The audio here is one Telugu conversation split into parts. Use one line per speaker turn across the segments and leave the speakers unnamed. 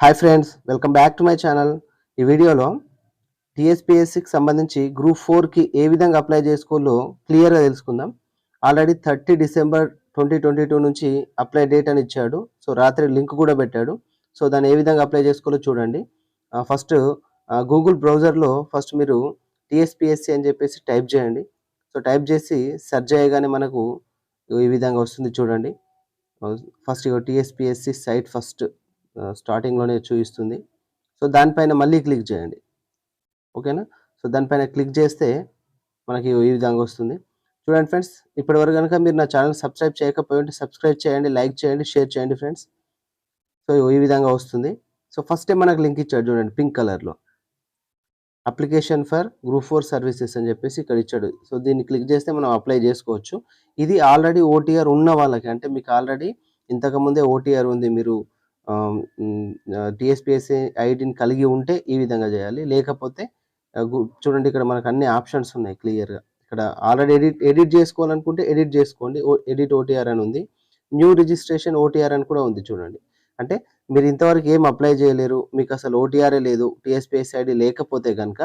Hi friends, welcome back to my channel. ఈ వీడియోలో టీఎస్పీఎస్సికి సంబంధించి గ్రూప్ 4కి ఏ విధంగా అప్లై చేసుకోవాలో క్లియర్గా తెలుసుకుందాం. ఆల్రెడీ 30 డిసెంబర్ 2022 నుంచి అప్లై డేట్ అని ఇచ్చాడు. సో రాత్రి లింక్ కూడా పెట్టాడు. సో దాన్ని ఏ విధంగా అప్లై చేసుకోవాలో చూడండి. ఫస్ట్ గూగుల్ బ్రౌజర్లో ఫస్ట్ మీరు టీఎస్పీఎస్సి అని చెప్పేసి టైప్ చేయండి. సో టైప్ చేసి సెర్చ్ చేయగానే మనకు ఈ విధంగా వస్తుంది చూడండి. ఫస్ట్ టీఎస్పీఎస్సి సైట్ ఫస్ట్ స్టార్టింగ్లోనే చూపిస్తుంది. సో దానిపైన మళ్ళీ క్లిక్ చేయండి. ఓకేనా. సో దానిపైన క్లిక్ చేస్తే మనకి ఈ విధంగా వస్తుంది చూడండి ఫ్రెండ్స్. ఇప్పటివరకు కనుక మీరు నా ఛానల్ సబ్స్క్రైబ్ చేయకపోయి ఉంటే సబ్స్క్రైబ్ చేయండి, లైక్ చేయండి, షేర్ చేయండి ఫ్రెండ్స్. సో ఈ విధంగా వస్తుంది. సో ఫస్ట్ మనకు లింక్ ఇచ్చాడు చూడండి, పింక్ కలర్లో అప్లికేషన్ ఫర్ గ్రూప్ 4 సర్వీసెస్ అని చెప్పేసి ఇక్కడ ఇచ్చాడు. సో దీన్ని క్లిక్ చేస్తే మనం అప్లై చేసుకోవచ్చు. ఇది ఆల్రెడీ ఓటీఆర్ ఉన్న వాళ్ళకి, అంటే మీకు ఆల్రెడీ ఇంతకుముందే ఓటీఆర్ ఉంది, మీరు టీఎస్పీఎస్సీ ఐడిని కలిగి ఉంటే ఈ విధంగా చేయాలి. లేకపోతే చూడండి ఇక్కడ మనకు అన్ని ఆప్షన్స్ ఉన్నాయి క్లియర్గా. ఇక్కడ ఆల్రెడీ ఎడిట్ చేసుకోవాలనుకుంటే ఎడిట్ చేసుకోండి, ఎడిట్ ఓటీఆర్ అని ఉంది. న్యూ రిజిస్ట్రేషన్ ఓటీఆర్ అని కూడా ఉంది చూడండి. అంటే మీరు ఇంతవరకు ఏం అప్లై చేయలేరు, మీకు అసలు ఓటీఆర్ఏ లేదు, టీఎస్పీఎస్సీ ఐడి లేకపోతే కనుక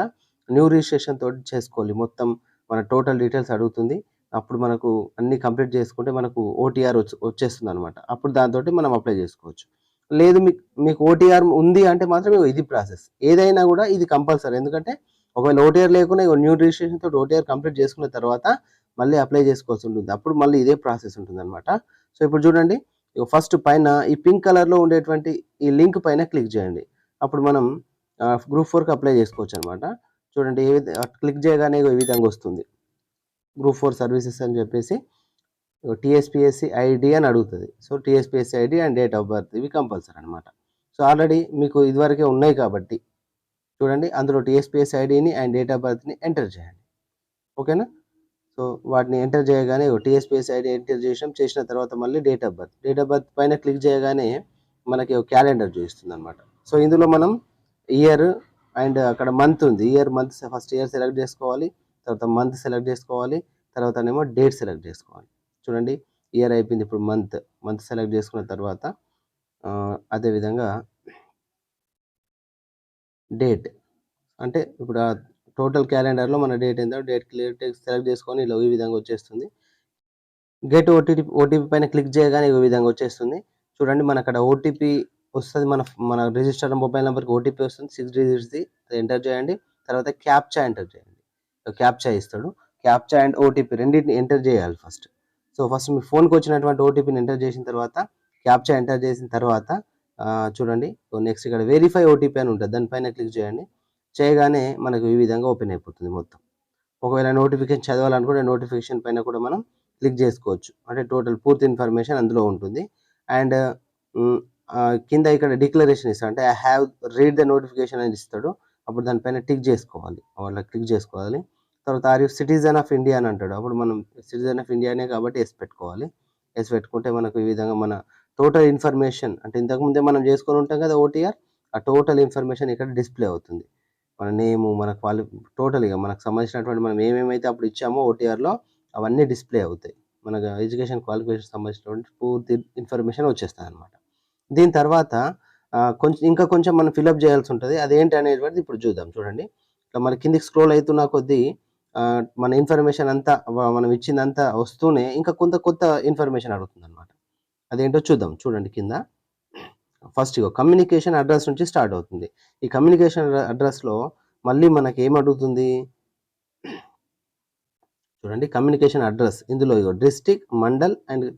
న్యూ రిజిస్ట్రేషన్ తోటి చేసుకోవాలి. మొత్తం మన టోటల్ డీటెయిల్స్ అడుగుతుంది. అప్పుడు మనకు అన్ని కంప్లీట్ చేసుకుంటే మనకు ఓటీఆర్ వచ్చేస్తుంది అనమాట. అప్పుడు దాంతో మనం అప్లై చేసుకోవచ్చు. లేదు మీకు ఓటీఆర్ ఉంది అంటే మాత్రం ఇది ప్రాసెస్. ఏదైనా కూడా ఇది కంపల్సరీ. ఎందుకంటే ఒకవేళ ఓటీఆర్ లేకుండా న్యూ రిజిస్ట్రేషన్ తోటి ఓటీఆర్ కంప్లీట్ చేసుకున్న తర్వాత మళ్ళీ అప్లై చేసుకోవాల్సి ఉంటుంది. అప్పుడు మళ్ళీ ఇదే ప్రాసెస్ ఉంటుంది అనమాట. సో ఇప్పుడు చూడండి, ఫస్ట్ పైన ఈ పింక్ కలర్లో ఉండేటువంటి ఈ లింక్ పైన క్లిక్ చేయండి. అప్పుడు మనం గ్రూప్ 4కి అప్లై చేసుకోవచ్చు అనమాట. చూడండి, క్లిక్ చేయగానే ఈ విధంగా వస్తుంది, గ్రూప్ 4 సర్వీసెస్ అని చెప్పేసి టీఎస్పీఎస్సీ ఐడి అని అడుగుతుంది. So TSPSC ID and date of birth ఇవి కంపల్సరీ అనమాట. సో ఆల్రెడీ మీకు ఇదివరకే ఉన్నాయి కాబట్టి చూడండి, అందులో టీఎస్పీఎస్సీ ఐడిని అండ్ డేట్ ఆఫ్ బర్త్ని ఎంటర్ చేయండి. ఓకేనా. సో వాటిని ఎంటర్ చేయగానే టీఎస్పీఎస్సీ ఐడి ఎంటర్ చేసిన తర్వాత మళ్ళీ డేట్ ఆఫ్ బర్త్ పైన క్లిక్ చేయగానే మనకి క్యాలెండర్ చూపిస్తుంది అనమాట. సో ఇందులో మనం ఇయర్ అండ్ అక్కడ మంత్ ఉంది, మంత్ ఫస్ట్ ఇయర్ సెలెక్ట్ చేసుకోవాలి, తర్వాత మంత్ సెలెక్ట్ చేసుకోవాలి, తర్వాత ఏమో డేట్ సెలెక్ట్ చేసుకోవాలి. చూడండి, ఇయర్ అయిపోయింది, ఇప్పుడు మంత్ సెలెక్ట్ చేసుకున్న తర్వాత అదేవిధంగా డేట్, అంటే ఇప్పుడు టోటల్ క్యాలెండర్లో మన డేట్ ఏంటో డేట్ సెలెక్ట్ చేసుకొని ఇలా ఈ విధంగా వచ్చేస్తుంది. గెట్ ఓటీపీ పైన క్లిక్ చేయగానే ఈ విధంగా వచ్చేస్తుంది. చూడండి, మన అక్కడ ఓటీపీ వస్తుంది, మన రిజిస్టర్ మొబైల్ నెంబర్కి ఓటీపీ వస్తుంది, 6 డిజిట్స్ది. అది ఎంటర్ చేయండి. తర్వాత క్యాప్చా ఎంటర్ చేయండి. క్యాప్చా ఇస్తాడు. క్యాప్చా అండ్ ఓటీపీ రెండింటిని ఎంటర్ చేయాలి ఫస్ట్. సో ఫస్ట్ మీ ఫోన్కి వచ్చినటువంటి ఓటీపీని ఎంటర్ చేసిన తర్వాత క్యాప్చా ఎంటర్ చేసిన తర్వాత చూడండి, నెక్స్ట్ ఇక్కడ వెరిఫై ఓటీపీ అని ఉంటుంది, దానిపైన క్లిక్ చేయండి. చేయగానే మనకు ఈ విధంగా ఓపెన్ అయిపోతుంది మొత్తం. ఒకవేళ నోటిఫికేషన్ చదవాలనుకుంటే నోటిఫికేషన్ పైన కూడా మనం క్లిక్ చేసుకోవచ్చు. అంటే టోటల్ పూర్తి ఇన్ఫర్మేషన్ అందులో ఉంటుంది. అండ్ కింద ఇక్కడ డిక్లరేషన్ ఇస్తాడు, అంటే I have read the notification అని ఇస్తాడు. అప్పుడు దానిపైన టిక్ చేసుకోవాలి, వాళ్ళ క్లిక్ చేసుకోవాలి. తర్వాత are you citizen of India అని అంటాడు. అప్పుడు మనం సిటిజన్ ఆఫ్ ఇండియానే కాబట్టి ఎస్ పెట్టుకోవాలి. ఎస్ పెట్టుకుంటే మనకు ఈ విధంగా మన టోటల్ ఇన్ఫర్మేషన్, అంటే ఇంతకుముందే మనం చేసుకొని ఉంటాం కదా ఓటీఆర్, ఆ టోటల్ ఇన్ఫర్మేషన్ ఇక్కడ డిస్ప్లే అవుతుంది. మన నేము, మన టోటల్గా మనకు సంబంధించినటువంటి మనం ఏమేమైతే అప్పుడు ఇచ్చామో ఓటీఆర్లో అవన్నీ డిస్ప్లే అవుతాయి. మనకు ఎడ్యుకేషన్ క్వాలిఫికేషన్ సంబంధించినటువంటి పూర్తి ఇన్ఫర్మేషన్ వచ్చేస్తుంది అనమాట. దీని తర్వాత ఇంకా కొంచెం మనం ఫిలప్ చేయాల్సి ఉంటుంది. అదేంటి అనేటువంటిది ఇప్పుడు చూద్దాం. చూడండి, ఇట్లా మన కిందికి స్క్రోల్ అవుతున్న కొద్దీ మన ఇన్ఫర్మేషన్ అంతా మనం ఇచ్చిందంతా వస్తూనే ఇంకా కొత్త ఇన్ఫర్మేషన్ అడుగుతుంది అనమాట. అదేంటో చూద్దాం. చూడండి, కింద ఫస్ట్ కమ్యూనికేషన్ అడ్రస్ నుంచి స్టార్ట్ అవుతుంది. ఈ కమ్యూనికేషన్ అడ్రస్లో మళ్ళీ మనకి ఏం అడుగుతుంది చూడండి, కమ్యూనికేషన్ అడ్రస్. ఇందులో డిస్ట్రిక్ట్, మండల్ అండ్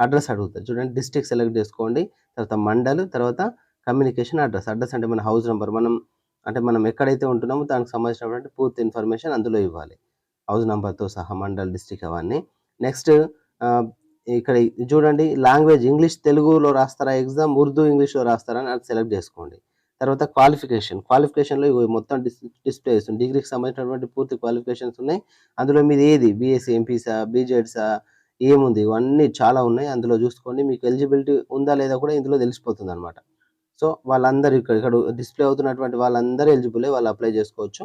అడ్రస్ అడుగుతుంది. చూడండి, డిస్ట్రిక్ట్ సెలెక్ట్ చేసుకోండి, తర్వాత మండల్, తర్వాత కమ్యూనికేషన్ అడ్రస్. అడ్రస్ అంటే మన హౌస్ నెంబర్, మనం ఎక్కడైతే ఉంటున్నామో దానికి సంబంధించినటువంటి పూర్తి ఇన్ఫర్మేషన్ అందులో ఇవ్వాలి, హౌస్ నెంబర్తో సహా, మండల్, డిస్ట్రిక్ట్ అవన్నీ. నెక్స్ట్ ఇక్కడ చూడండి, లాంగ్వేజ్ ఇంగ్లీష్ తెలుగులో రాస్తారా ఎగ్జామ్, ఉర్దూ ఇంగ్లీష్లో రాస్తారా అని అది సెలెక్ట్ చేసుకోండి. తర్వాత క్వాలిఫికేషన్లో మొత్తం డిస్ప్లే చేస్తుంది. డిగ్రీకి సంబంధించినటువంటి పూర్తి క్వాలిఫికేషన్స్ ఉన్నాయి. అందులో మీది ఏది, బీఎస్సీ, ఎంపీసా, బీజెడ్సా, ఏముంది, ఇవన్నీ చాలా ఉన్నాయి. అందులో చూసుకోండి, మీకు ఎలిజిబిలిటీ ఉందా లేదా కూడా ఇందులో తెలిసిపోతుంది అనమాట. సో వాళ్ళందరూ ఇక్కడ డిస్ప్లే అవుతున్నటువంటి వాళ్ళందరూ ఎలిజిబులే, వాళ్ళు అప్లై చేసుకోవచ్చు.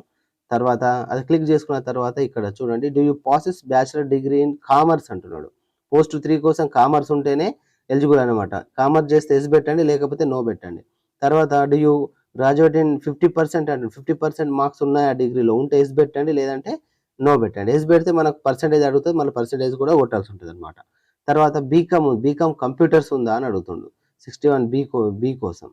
తర్వాత అది క్లిక్ చేసుకున్న తర్వాత ఇక్కడ చూడండి, do you passes bachelor degree in commerce అంటున్నాడు. పోస్ట్ 3 కోసం కామర్స్ ఉంటేనే ఎలిజిబుల్ అనమాట. కామర్స్ చేస్తే ఎస్ పెట్టండి, లేకపోతే నో పెట్టండి. తర్వాత డూ యూ గ్రాడ్యుయేట్ ఇన్ 50% అండి. 50% మార్క్స్ ఉన్నాయా డిగ్రీలో ఉంటే యెస్ పెట్టండి. లేదంటే నో పెట్టండి. యెస్ పెడితే మనకు పర్సెంటేజ్ అడుగుతది. మళ్ళీ పర్సెంటేజ్ కూడా కొట్టాల్సుంటదనమాట. తర్వాత బీకామ్ కంప్యూటర్స్ ఉందా అని అడుగుతుండు. 61 బి కోసం.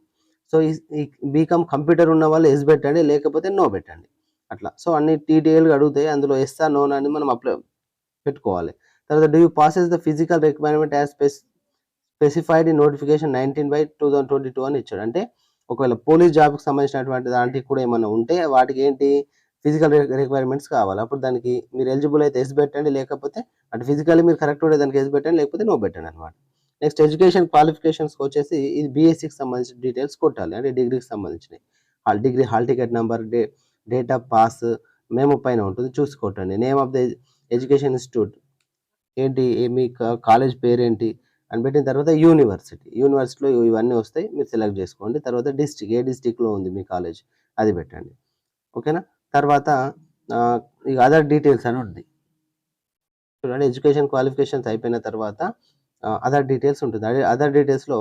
సో, ఈ బీకామ్ కంప్యూటర్ ఉన్న వాళ్ళు యెస్ పెట్టండి. లేకపోతే నో పెట్టండి. అట్లా. సో, అన్ని డీటెయిల్‌గా అడుగుతాయి. అందులో యెస్సా, నోనా అని మనం పెట్టుకోవాలి. తర్వాత do you possess the physical requirement as specified in notification 19/2022 అని ఇచ్చాడు. అంటే ఒకవేళ పోలీస్ జాబ్‌కి సంబంధించినటువంటి దాంటికి కూడా ఏమన్నా ఉంటే వాటికి ఏంటి ఫిజికల్ రిక్వైర్మెంట్స్ కావాలి. అప్పుడు దానికి మీరు ఎలిజిబుల్ అయితే యెస్ పెట్టండి. లేకపోతే అంటే ఫిజికల్లీ మీరు కరెక్ట్ ఉంటే దానికి యెస్ పెట్టండి. లేకపోతే నో పెట్టండి అనమాట. నెక్స్ట్ ఎడ్యుకేషన్ క్వాలిఫికేషన్స్‌కొచ్చేసి ఇది బీఎస్సీకి సంబంధించిన డీటెయిల్స్ కొట్టాలి. అంటే డిగ్రీకి సంబంధించినయి. Degree hall ticket number, date of pass memo పైన ఉంటుంది. చూసి కొట్టండి. Name of the education institute ఏంటి మీ కాలేజ్ పేరేంటి అని పెట్టిన తర్వాత యూనివర్సిటీలో ఇవన్నీ వస్తాయి. మీరు సెలెక్ట్ చేసుకోండి. తర్వాత డిస్ట్రిక్ట్ ఏ డిస్ట్రిక్ట్‌లో ఉంది మీ కాలేజ్ అది పెట్టండి. ఓకేనా? తర్వాత ఆహ్, ఇక అదర్ డీటెయిల్స్ అని ఉంది. చూడండి ఎడ్యుకేషన్ క్వాలిఫికేషన్స్ అయిపోయిన తర్వాత అదర్ డీటెయిల్స్ ఉంటుంది. అదే అదర్ డీటెయిల్స్‌లో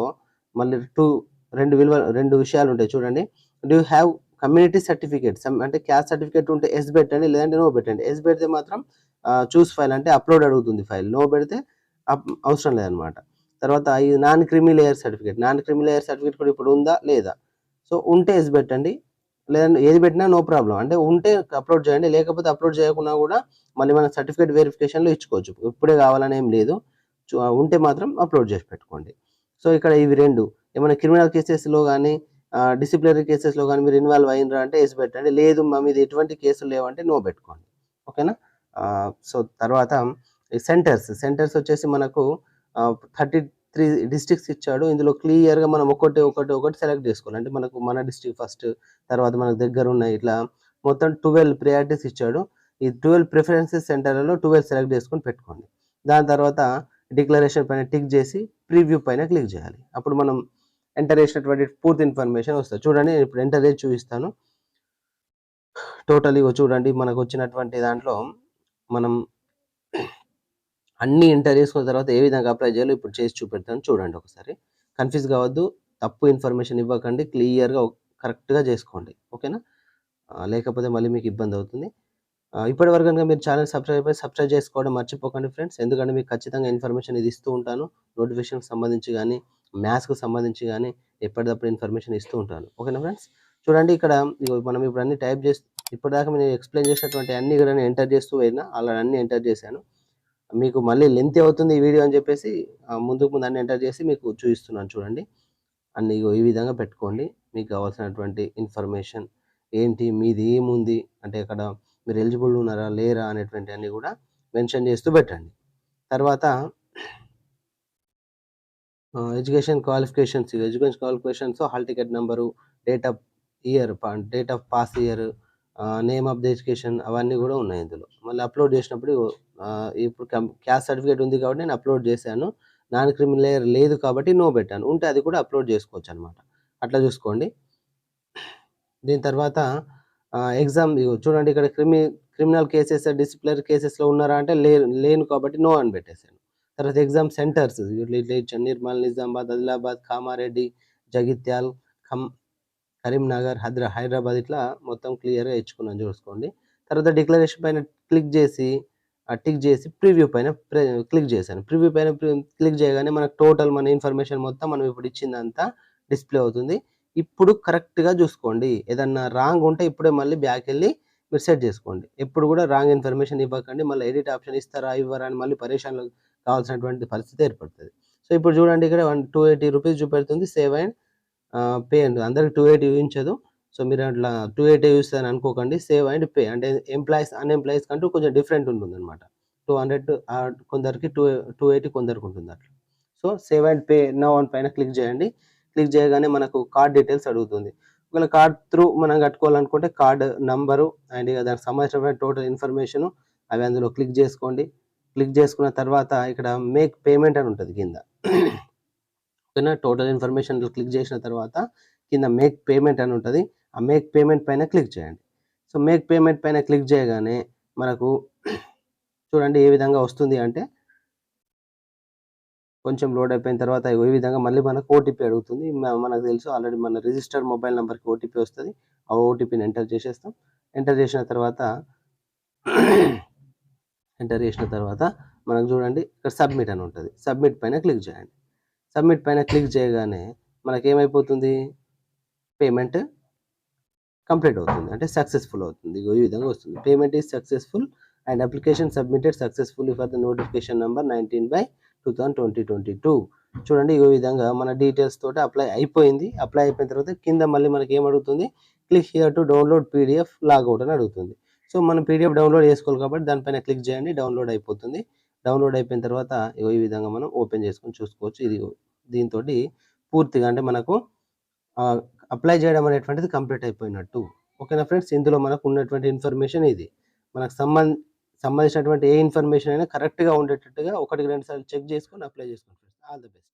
మళ్ళీ 2 విషయాలుంటాయి చూడండి. Do you have community certificate అంటే క్యాస్ట్ సర్టిఫికేట్ ఉంటే యెస్ పెట్టండి. లేదంటే నో పెట్టండి. యెస్ పెడితే మాత్రం చూస్ ఫైల్ అంటే అప్‌లోడ్ అడుగుతుంది ఫైల్. నో పెడితే అవసరం లేదనమాట. తర్వాత ఈ నాన్ క్రిమీ లేయర్ సర్టిఫికేట్ కూడా ఇప్పుడు ఉందా? లేదా? సో, ఉంటే యెస్ పెట్టండి. లేదంటే ఏది పెట్టినా నో ప్రాబ్లమ్. అంటే ఉంటే అప్‌లోడ్ చేయండి. లేకపోతే అప్‌లోడ్ చేయకున్నా కూడా మళ్ళీ మనం సర్టిఫికేట్ వెరిఫికేషన్‌లో ఇచ్చుకోవచ్చు. ఇప్పుడే కావాలని ఏం లేదు. ఉంటే మాత్రం అప్‌లోడ్ చేసి పెట్టుకోండి. సో, ఇక్కడ ఇవి 2 ఏమైనా క్రిమినల్ కేసెస్‌లో గాని డిసిప్లినరీ కేసెస్‌లో గాని మీరు ఇన్వాల్వ్ అయ్యిండ్రా అంటే యెస్ పెట్టండి. లేదు మా మీద ఎటువంటి కేసులు లేవంటే నో పెట్టుకోండి. ఓకేనా? సో, తర్వాత ఈ సెంటర్స్ వచ్చేసి మనకు 33 డిస్ట్రిక్ట్స్ ఇచ్చాడు. ఇందులో క్లియర్‌గా మనం ఒకటి సెలెక్ట్ చేసుకోవాలి. అంటే మనకు మన డిస్ట్రిక్ట్ ఫస్ట్, తర్వాత మనకు దగ్గరున్నాయి. ఇట్లా మొత్తం 12 ప్రయారిటీస్ ఇచ్చాడు. ఈ 12 ప్రిఫరెన్సెస్ సెంటర్‌లలో 12 సెలెక్ట్ చేసుకొని పెట్టుకోండి. దాని తర్వాత డిక్లరేషన్ పైన టిక్ చేసి ప్రివ్యూ పైన క్లిక్ చేయాలి. అప్పుడు మనం ఎంటర్ చేసినటువంటి పూర్తి ఇన్ఫర్మేషన్ వస్తది. చూడండి నేను ఇప్పుడు ఎంటర్ చేసి చూపిస్తాను. టోటల్ ఇగో చూడండి మనకొచ్చినటువంటి దాంట్లో మనం అన్నీ ఎంటర్ చేసుకున్న తర్వాత ఏ విధంగా అప్లై చేయాలో ఇప్పుడు చేసి చూపెడతాను చూడండి ఒకసారి. కన్‌ఫ్యూజ్ కావద్దు. తప్పు ఇన్ఫర్మేషన్ ఇవ్వకండి. క్లియర్‌గా కరెక్ట్‌గా చేసుకోండి. ఓకేనా? లేకపోతే మళ్ళీ మీకు ఇబ్బందవుతుంది. ఇప్పటివరకు గనుక మీరు ఛానెల్ సబ్స్క్రైబ్ చేసుకోవడం మర్చిపోకండి ఫ్రెండ్స్. ఎందుకంటే మీకు ఖచ్చితంగా ఇన్ఫర్మేషన్ ఇది ఇస్తూ ఉంటాను. నోటిఫికేషన్‌కి సంబంధించి గానీ, మ్యాథ్స్‌కి సంబంధించి గానీ ఎప్పటిదప్పుడు ఇన్ఫర్మేషన్ ఇస్తూ ఉంటాను. ఓకేనా ఫ్రెండ్స్? చూడండి ఇక్కడ ఇగో మనం ఇప్పుడు అన్నీ టైప్ చేసి ఇప్పటిదాకా నేను ఎక్స్‌ప్లెయిన్ చేసినటువంటి అన్నీ కూడా నేను ఎంటర్ చేస్తూ పోయినా. అలా అన్నీ ఎంటర్ చేశాను. మీకు మళ్ళీ లెంతీ అవుతుంది ఈ వీడియో అని చెప్పేసి ముందుకు ముందు అన్నీ ఎంటర్ చేసి మీకు చూపిస్తున్నాను చూడండి. అన్నీ ఇగో ఈ విధంగా పెట్టుకోండి. మీకు కావాల్సినటువంటి ఇన్ఫర్మేషన్ ఏంటి? మీది ఏముంది? అంటే అక్కడ మీరు ఎలిజిబుల్ ఉన్నారా? లేరా? అనేటువంటివన్నీ కూడా మెన్షన్ చేస్తూ పెట్టండి. తర్వాత education qualifications hall ticket number, date of date of pass year, name of the education అవన్నీ కూడా ఉన్నాయి ఇందులో. మళ్ళీ అప్‌లోడ్ చేసినప్పుడు ఇప్పుడు క్యాస్ట్ సర్టిఫికేట్ ఉంది కాబట్టి నేను అప్‌లోడ్ చేశాను. నాన్ క్రిమినల్ లేయర్ లేదు కాబట్టి నో పెట్టాను. ఉంటే అది కూడా అప్‌లోడ్ చేసుకోవచ్చనమాట. అట్లా చూసుకోండి. దీని తర్వాత ఎగ్జామ్ ఇగో చూడండి ఇక్కడ క్రిమినల్ కేసెస్, డిసిప్లినరీ కేసెస్‌లో ఉన్నారా అంటే లేను కాబట్టి నో అని పెట్టేసాను. తర్వాత ఎగ్జామ్ సెంటర్స్ ఇట్లా ఇట్లా ఇచ్చాను. నిర్మల్, నిజామాబాద్, ఆదిలాబాద్, కామారెడ్డి, జగిత్యాల్, ఖమ్ కరీంనగర్, హైదరాబాద్ ఇట్లా మొత్తం క్లియర్‌గా ఇచ్చుకున్నాను చూసుకోండి. తర్వాత డిక్లరేషన్ పైన క్లిక్ చేసి టిక్ చేసి ప్రివ్యూ పైన క్లిక్ చేశాను. ప్రివ్యూ పైన క్లిక్ చేయగానే మనకు టోటల్ మన ఇన్ఫర్మేషన్ మొత్తం మనం ఇప్పుడు ఇచ్చిందంతా డిస్‌ప్లే అవుతుంది. ఇప్పుడు కరెక్ట్‌గా చూసుకోండి. ఏదన్నా రాంగ్ ఉంటే ఇప్పుడే మళ్ళీ బ్యాకెళ్ళి మీరు సెట్ చేసుకోండి. ఎప్పుడు కూడా రాంగ్ ఇన్ఫర్మేషన్ ఇవ్వకండి. మళ్ళీ ఎడిట్ ఆప్షన్ ఇస్తారా? ఇవ్వరా? అని మళ్ళీ పరేషాన్‌లో కావాల్సినటువంటి పరిస్థితి ఏర్పడుతది. సో, ఇప్పుడు చూడండి ఇక్కడ 280 చూపెడుతుంది. సేవ్ అండ్ పే అండి. అందరికి 280 చూయించదు. సో, మీరు అట్లా 280 చూస్తదని అనుకోకండి. సేవ్ అండ్ పే అంటే అన్‌ఎంప్లాయీస్ కంటూ కొంచెం డిఫరెంట్ ఉంటుందన్నమాట. 200 కొందరికి 280 కొందరికుంటుంది అట్లా. So, save and pay now అని పైన క్లిక్ చేయండి. క్లిక్ చేయగానే మనకు కార్డ్ డీటెయిల్స్ అడుగుతుంది. ఒకవేళ కార్డ్ త్రూ మనం కట్టుకోవాలనుకుంటే కార్డ్ నంబరు అండ్ ఇగ దానికి సంబంధించిన టోటల్ ఇన్ఫర్మేషను అవి అందులో క్లిక్ చేసుకోండి. క్లిక్ చేసుకున్న తర్వాత ఇక్కడ మేక్ పేమెంట్ అని ఉంటది కింద. ఓకేనా? టోటల్ ఇన్ఫర్మేషన్‌లో క్లిక్ చేసిన తర్వాత కింద మేక్ పేమెంట్ అని ఉంటది. ఆ మేక్ పేమెంట్ పైన క్లిక్ చేయండి. సో, మేక్ పేమెంట్ పైన క్లిక్ చేయగానే మనకు చూడండి ఏ విధంగా వస్తుంది అంటే కొంచెం లోడ్ అయిపోయిన తర్వాత ఈ విధంగా మళ్ళీ మనకు ఓటీపీ అడుగుతుంది. మనకు తెలుసు ఆల్రెడీ మన రిజిస్టర్డ్ మొబైల్ నంబర్‌కి ఓటీపీ వస్తది. ఆ ఓటీపీని ఎంటర్ చేసేస్తాం. ఎంటర్ చేసిన తర్వాత మనకు చూడండి ఇక్కడ సబ్మిట్ అని ఉంటది. సబ్మిట్ పైన క్లిక్ చేయండి. సబ్మిట్ పైన క్లిక్ చేయగానే మనకేమైపోతుంది, పేమెంట్ కంప్లీట్ అవుతుంది. అంటే సక్సెస్‌ఫుల్ అవుతుంది. ఇగో ఈ విధంగా వస్తుంది. Payment is successful and application submitted successfully for the notification number 19/2022. చూడండి ఈ విధంగా మన డీటెయిల్స్ తోటి అప్లై అయిపోయింది. అప్లై అయిపోయిన తర్వాత కింద మళ్ళీ మనకి ఏమడుగుతుంది, click here to download PDF logout అని అడుగుతుంది. సో మనం పీడీఎఫ్ డౌన్లోడ్ చేసుకోవాలి కాబట్టి దానిపైన క్లిక్ చేయండి. డౌన్లోడ్ అయిపోతుంది. డౌన్లోడ్ అయిపోయిన తర్వాత ఇగో ఈ విధంగా మనం ఓపెన్ చేసుకొని చూసుకోవచ్చు. ఇది దీంతోటి పూర్తిగా అంటే మనకు అప్లై చేయడం అనేటువంటిది కంప్లీట్ అయిపోయినట్టు. ఓకేనా ఫ్రెండ్స్, ఇందులో మనకు ఉన్నటువంటి ఇన్ఫర్మేషన్ ఇది. మనకు సంబంధించినటువంటి ఏ ఇన్ఫర్మేషన్ అయినా కరెక్ట్‌గా ఉండేటట్టుగా ఒకటికి 2 సార్లు చెక్ చేసుకొని అప్లై చేసుకోండి ఫ్రెండ్స్. All the best.